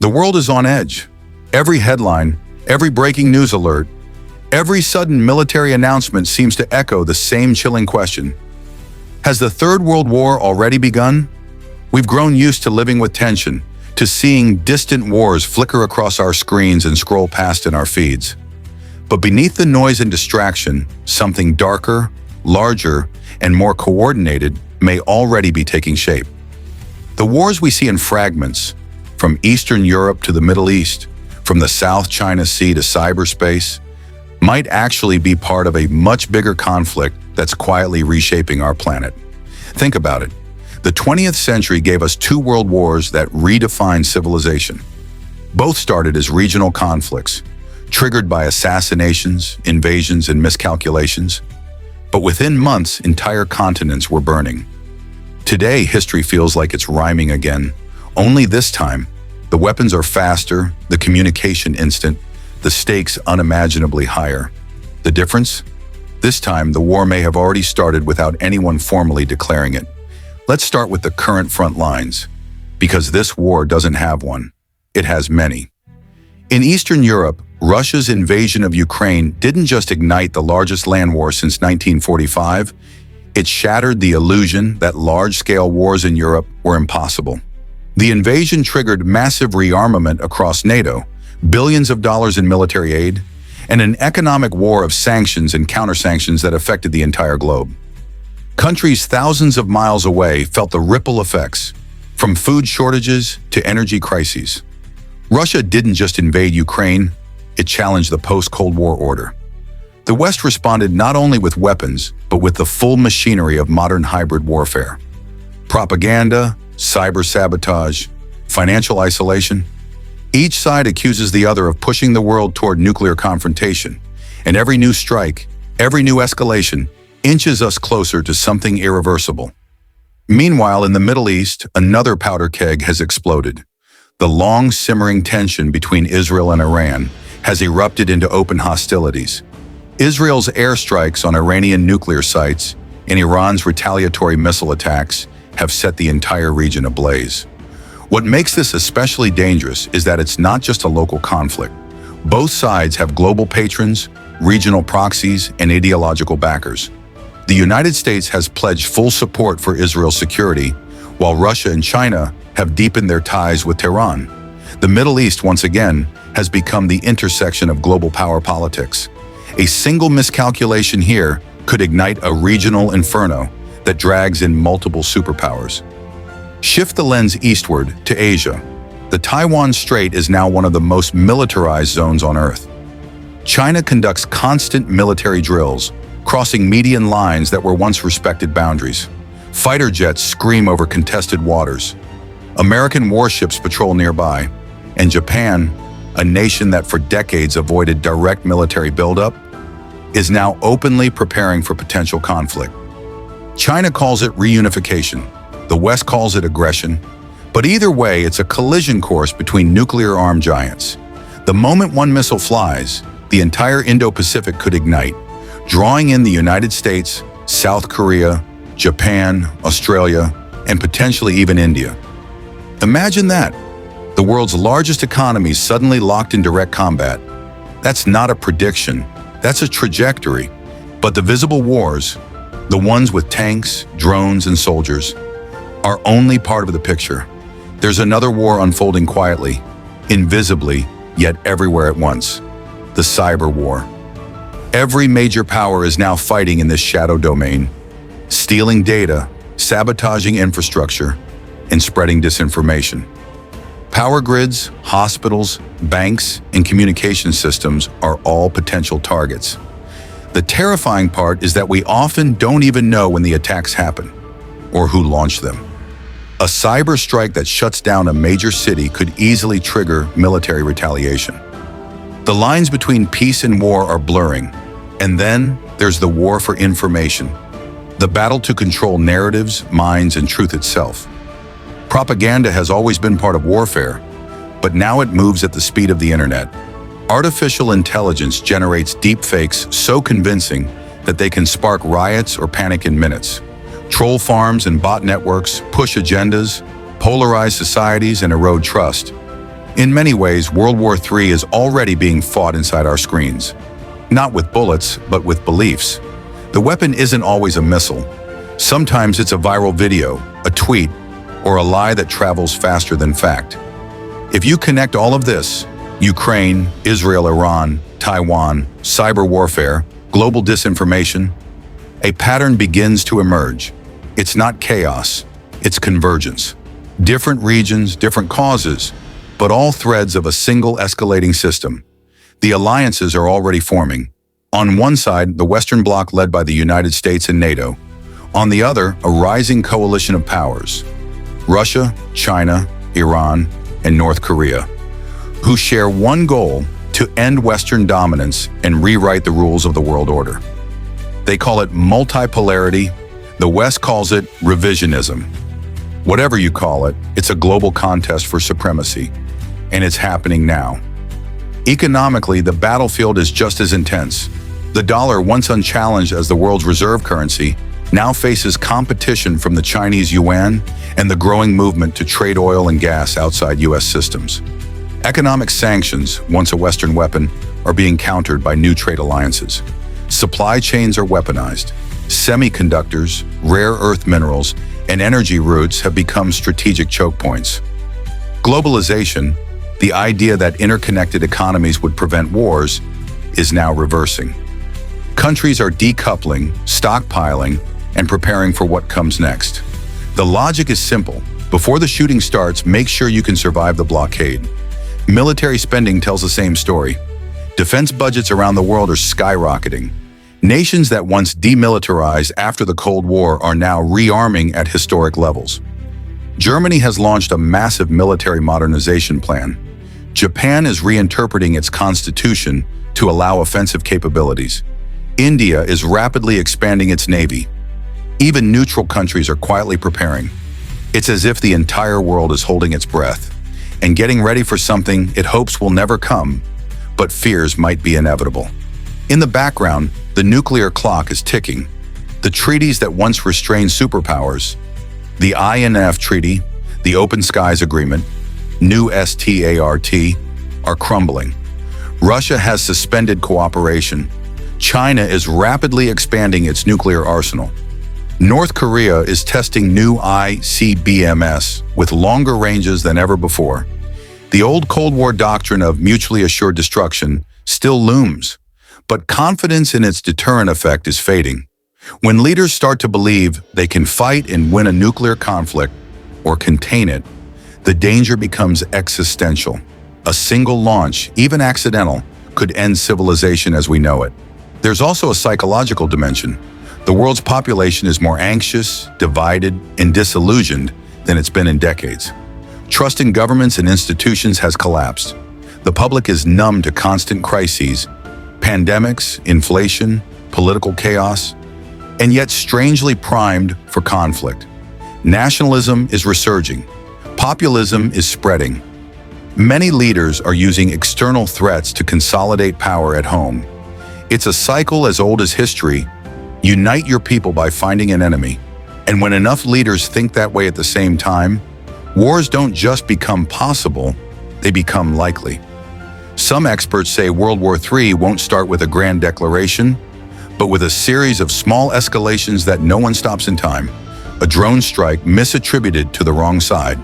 The world is on edge. Every headline, every breaking news alert, every sudden military announcement seems to echo the same chilling question. Has the Third World War already begun? We've grown used to living with tension, to seeing distant wars flicker across our screens and scroll past in our feeds. But beneath the noise and distraction, something darker, larger, and more coordinated may already be taking shape. The wars we see in fragments, from Eastern Europe to the Middle East, from the South China Sea to cyberspace, might actually be part of a much bigger conflict that's quietly reshaping our planet. Think about it. The 20th century gave us two world wars that redefined civilization. Both started as regional conflicts, triggered by assassinations, invasions, and miscalculations. But within months, entire continents were burning. Today, history feels like it's rhyming again. Only this time, the weapons are faster, the communication instant, the stakes unimaginably higher. The difference? This time, the war may have already started without anyone formally declaring it. Let's start with the current front lines, because this war doesn't have one. It has many. In Eastern Europe, Russia's invasion of Ukraine didn't just ignite the largest land war since 1945, it shattered the illusion that large-scale wars in Europe were impossible. The invasion triggered massive rearmament across NATO, billions of dollars in military aid, and an economic war of sanctions and counter-sanctions that affected the entire globe. Countries thousands of miles away felt the ripple effects, from food shortages to energy crises. Russia didn't just invade Ukraine, it challenged the post-Cold War order. The West responded not only with weapons, but with the full machinery of modern hybrid warfare. Propaganda, cyber sabotage, financial isolation. Each side accuses the other of pushing the world toward nuclear confrontation, and every new strike, every new escalation, inches us closer to something irreversible. Meanwhile, in the Middle East, another powder keg has exploded. The long simmering tension between Israel and Iran has erupted into open hostilities. Israel's airstrikes on Iranian nuclear sites and Iran's retaliatory missile attacks have set the entire region ablaze. What makes this especially dangerous is that it's not just a local conflict. Both sides have global patrons, regional proxies, and ideological backers. The United States has pledged full support for Israel's security, while Russia and China have deepened their ties with Tehran. The Middle East, once again, has become the intersection of global power politics. A single miscalculation here could ignite a regional inferno that drags in multiple superpowers. Shift the lens eastward to Asia. The Taiwan Strait is now one of the most militarized zones on Earth. China conducts constant military drills, crossing median lines that were once respected boundaries. Fighter jets scream over contested waters. American warships patrol nearby, and Japan, a nation that for decades avoided direct military buildup, is now openly preparing for potential conflict. China calls it reunification. The West calls it aggression. But either way, it's a collision course between nuclear-armed giants. The moment one missile flies, the entire Indo-Pacific could ignite, drawing in the United States, South Korea, Japan, Australia, and potentially even India. Imagine that. The world's largest economies suddenly locked in direct combat. That's not a prediction, that's a trajectory. But the visible wars, the ones with tanks, drones, and soldiers, are only part of the picture. There's another war unfolding quietly, invisibly, yet everywhere at once. The cyber war. Every major power is now fighting in this shadow domain, stealing data, sabotaging infrastructure, and spreading disinformation. Power grids, hospitals, banks, and communication systems are all potential targets. The terrifying part is that we often don't even know when the attacks happen, or who launched them. A cyber strike that shuts down a major city could easily trigger military retaliation. The lines between peace and war are blurring, and then there's the war for information, the battle to control narratives, minds, and truth itself. Propaganda has always been part of warfare, but now it moves at the speed of the internet. Artificial intelligence generates deepfakes so convincing that they can spark riots or panic in minutes. Troll farms and bot networks push agendas, polarize societies, and erode trust. In many ways, World War III is already being fought inside our screens. Not with bullets, but with beliefs. The weapon isn't always a missile. Sometimes it's a viral video, a tweet, or a lie that travels faster than fact. If you connect all of this, Ukraine, Israel, Iran, Taiwan, cyber warfare, global disinformation, a pattern begins to emerge. It's not chaos, it's convergence. Different regions, different causes, but all threads of a single escalating system. The alliances are already forming. On one side, the Western Bloc led by the United States and NATO. On the other, a rising coalition of powers. Russia, China, Iran, and North Korea, who share one goal: to end Western dominance and rewrite the rules of the world order. They call it multipolarity. The West calls it revisionism. Whatever you call it, it's a global contest for supremacy, and it's happening now. Economically, the battlefield is just as intense. The dollar, once unchallenged as the world's reserve currency, now faces competition from the Chinese yuan and the growing movement to trade oil and gas outside U.S. systems. Economic sanctions, once a Western weapon, are being countered by new trade alliances. Supply chains are weaponized. Semiconductors, rare earth minerals, and energy routes have become strategic choke points. Globalization, the idea that interconnected economies would prevent wars, is now reversing. Countries are decoupling, stockpiling, and preparing for what comes next. The logic is simple. Before the shooting starts, make sure you can survive the blockade. Military spending tells the same story. Defense budgets around the world are skyrocketing. Nations that once demilitarized after the Cold War are now rearming at historic levels. Germany has launched a massive military modernization plan. Japan is reinterpreting its constitution to allow offensive capabilities. India is rapidly expanding its navy. Even neutral countries are quietly preparing. It's as if the entire world is holding its breath and getting ready for something it hopes will never come, but fears might be inevitable. In the background, the nuclear clock is ticking. The treaties that once restrained superpowers, the INF Treaty, the Open Skies Agreement, new START, are crumbling. Russia has suspended cooperation. China is rapidly expanding its nuclear arsenal. North Korea is testing new ICBMs with longer ranges than ever before. The old Cold War doctrine of mutually assured destruction still looms, but confidence in its deterrent effect is fading. When leaders start to believe they can fight and win a nuclear conflict or contain it, the danger becomes existential. A single launch, even accidental, could end civilization as we know it. There's also a psychological dimension. The world's population is more anxious, divided, and disillusioned than it's been in decades. Trust in governments and institutions has collapsed. The public is numb to constant crises, pandemics, inflation, political chaos, and yet strangely primed for conflict. Nationalism is resurging. Populism is spreading. Many leaders are using external threats to consolidate power at home. It's a cycle as old as history. Unite your people by finding an enemy. And when enough leaders think that way at the same time, wars don't just become possible, they become likely. Some experts say World War III won't start with a grand declaration, but with a series of small escalations that no one stops in time. A drone strike misattributed to the wrong side.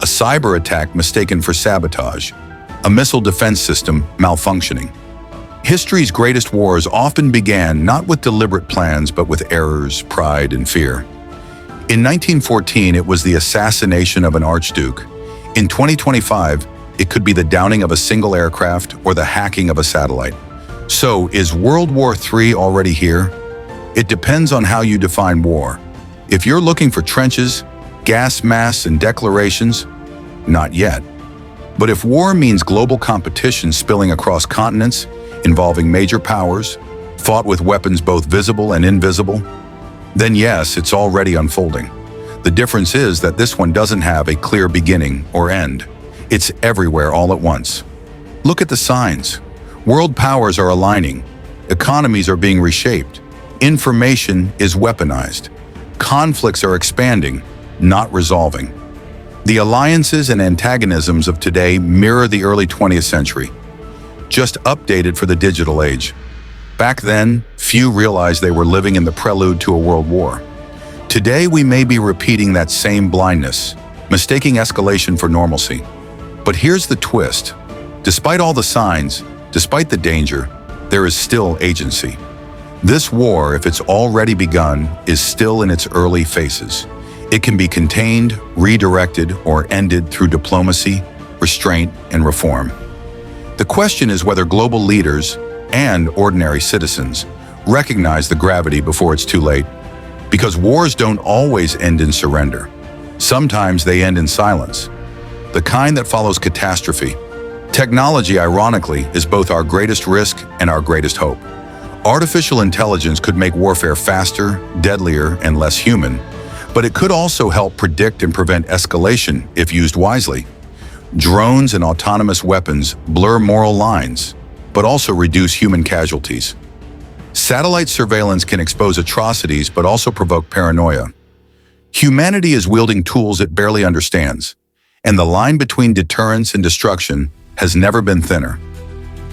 A cyber attack mistaken for sabotage. A missile defense system malfunctioning. History's greatest wars often began not with deliberate plans, but with errors, pride, and fear. In 1914, it was the assassination of an archduke. In 2025, it could be the downing of a single aircraft or the hacking of a satellite. So, is World War III already here? It depends on how you define war. If you're looking for trenches, gas masks, and declarations, not yet. But if war means global competition spilling across continents, involving major powers, fought with weapons both visible and invisible, then yes, it's already unfolding. The difference is that this one doesn't have a clear beginning or end. It's everywhere all at once. Look at the signs. World powers are aligning. Economies are being reshaped. Information is weaponized. Conflicts are expanding, not resolving. The alliances and antagonisms of today mirror the early 20th century, just updated for the digital age. Back then, few realized they were living in the prelude to a world war. Today, we may be repeating that same blindness, mistaking escalation for normalcy. But here's the twist. Despite all the signs, despite the danger, there is still agency. This war, if it's already begun, is still in its early phases. It can be contained, redirected, or ended through diplomacy, restraint, and reform. The question is whether global leaders and ordinary citizens recognize the gravity before it's too late. Because wars don't always end in surrender. Sometimes they end in silence, the kind that follows catastrophe. Technology, ironically, is both our greatest risk and our greatest hope. Artificial intelligence could make warfare faster, deadlier, and less human, but it could also help predict and prevent escalation if used wisely. Drones and autonomous weapons blur moral lines, but also reduce human casualties. Satellite surveillance can expose atrocities but also provoke paranoia. Humanity is wielding tools it barely understands, and the line between deterrence and destruction has never been thinner.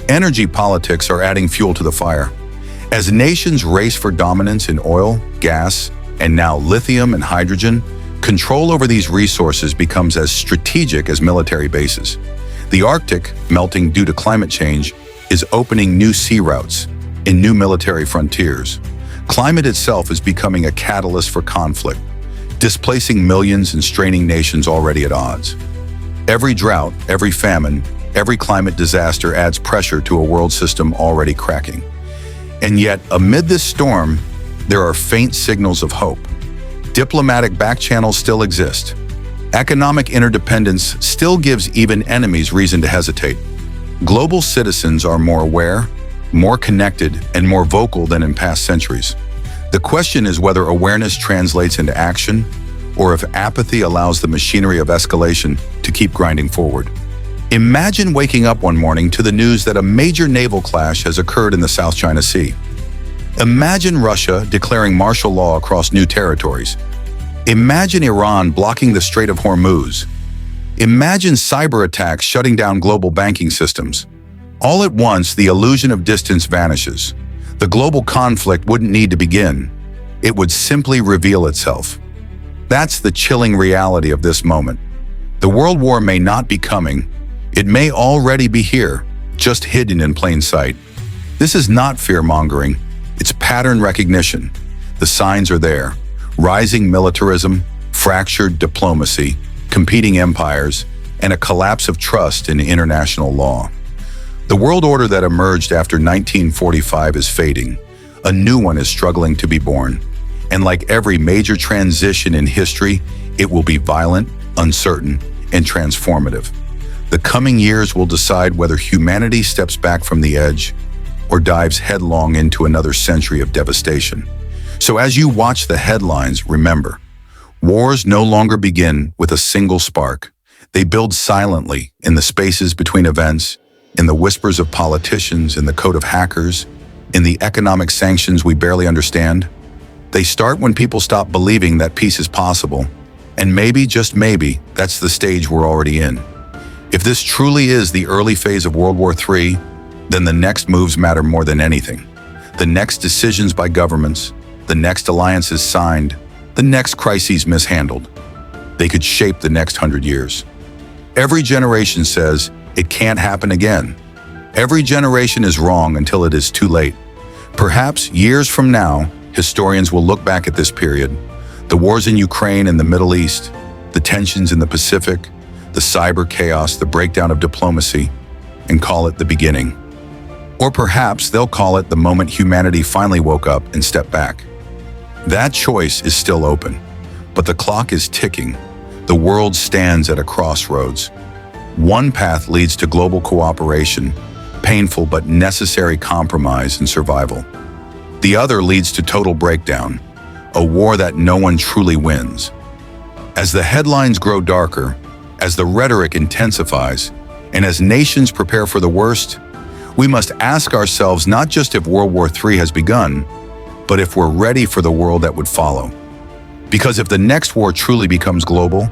Energy politics are adding fuel to the fire. As nations race for dominance in oil, gas, and now lithium and hydrogen, control over these resources becomes as strategic as military bases. The Arctic, melting due to climate change, is opening new sea routes and new military frontiers. Climate itself is becoming a catalyst for conflict, displacing millions and straining nations already at odds. Every drought, every famine, every climate disaster adds pressure to a world system already cracking. And yet, amid this storm, there are faint signals of hope. Diplomatic backchannels still exist. Economic interdependence still gives even enemies reason to hesitate. Global citizens are more aware, more connected, and more vocal than in past centuries. The question is whether awareness translates into action, or if apathy allows the machinery of escalation to keep grinding forward. Imagine waking up one morning to the news that a major naval clash has occurred in the South China Sea. Imagine Russia declaring martial law across new territories. Imagine Iran blocking the Strait of Hormuz. Imagine cyber attacks shutting down global banking systems. All at once, the illusion of distance vanishes. The global conflict wouldn't need to begin. It would simply reveal itself. That's the chilling reality of this moment. The World War may not be coming. It may already be here, just hidden in plain sight. This is not fear-mongering. It's pattern recognition. The signs are there. Rising militarism, fractured diplomacy, competing empires, and a collapse of trust in international law. The world order that emerged after 1945 is fading. A new one is struggling to be born. And like every major transition in history, it will be violent, uncertain, and transformative. The coming years will decide whether humanity steps back from the edge or dives headlong into another century of devastation. So as you watch the headlines, remember, wars no longer begin with a single spark. They build silently in the spaces between events, in the whispers of politicians, in the code of hackers, in the economic sanctions we barely understand. They start when people stop believing that peace is possible. And maybe, just maybe, that's the stage we're already in. If this truly is the early phase of World War III, then the next moves matter more than anything. The next decisions by governments, the next alliances signed, the next crises mishandled. They could shape the next 100 years. Every generation says it can't happen again. Every generation is wrong until it is too late. Perhaps years from now, historians will look back at this period, the wars in Ukraine and the Middle East, the tensions in the Pacific, the cyber chaos, the breakdown of diplomacy, and call it the beginning. Or perhaps they'll call it the moment humanity finally woke up and stepped back. That choice is still open, but the clock is ticking. The world stands at a crossroads. One path leads to global cooperation, painful but necessary compromise and survival. The other leads to total breakdown, a war that no one truly wins. As the headlines grow darker, as the rhetoric intensifies, and as nations prepare for the worst, we must ask ourselves not just if World War III has begun, but if we're ready for the world that would follow. Because if the next war truly becomes global,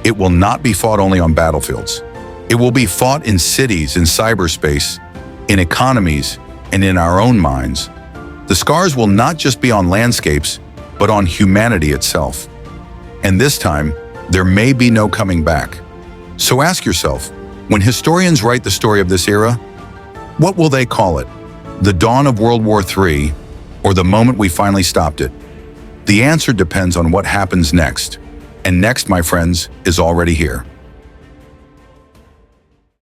It will not be fought only on battlefields. It will be fought in cities, in cyberspace, in economies, and in our own minds. The scars will not just be on landscapes, but on humanity itself. And this time, there may be no coming back. So ask yourself, when historians write the story of this era, what will they call it? The dawn of World War III, or the moment we finally stopped it? The answer depends on what happens next. And next, my friends, is already here.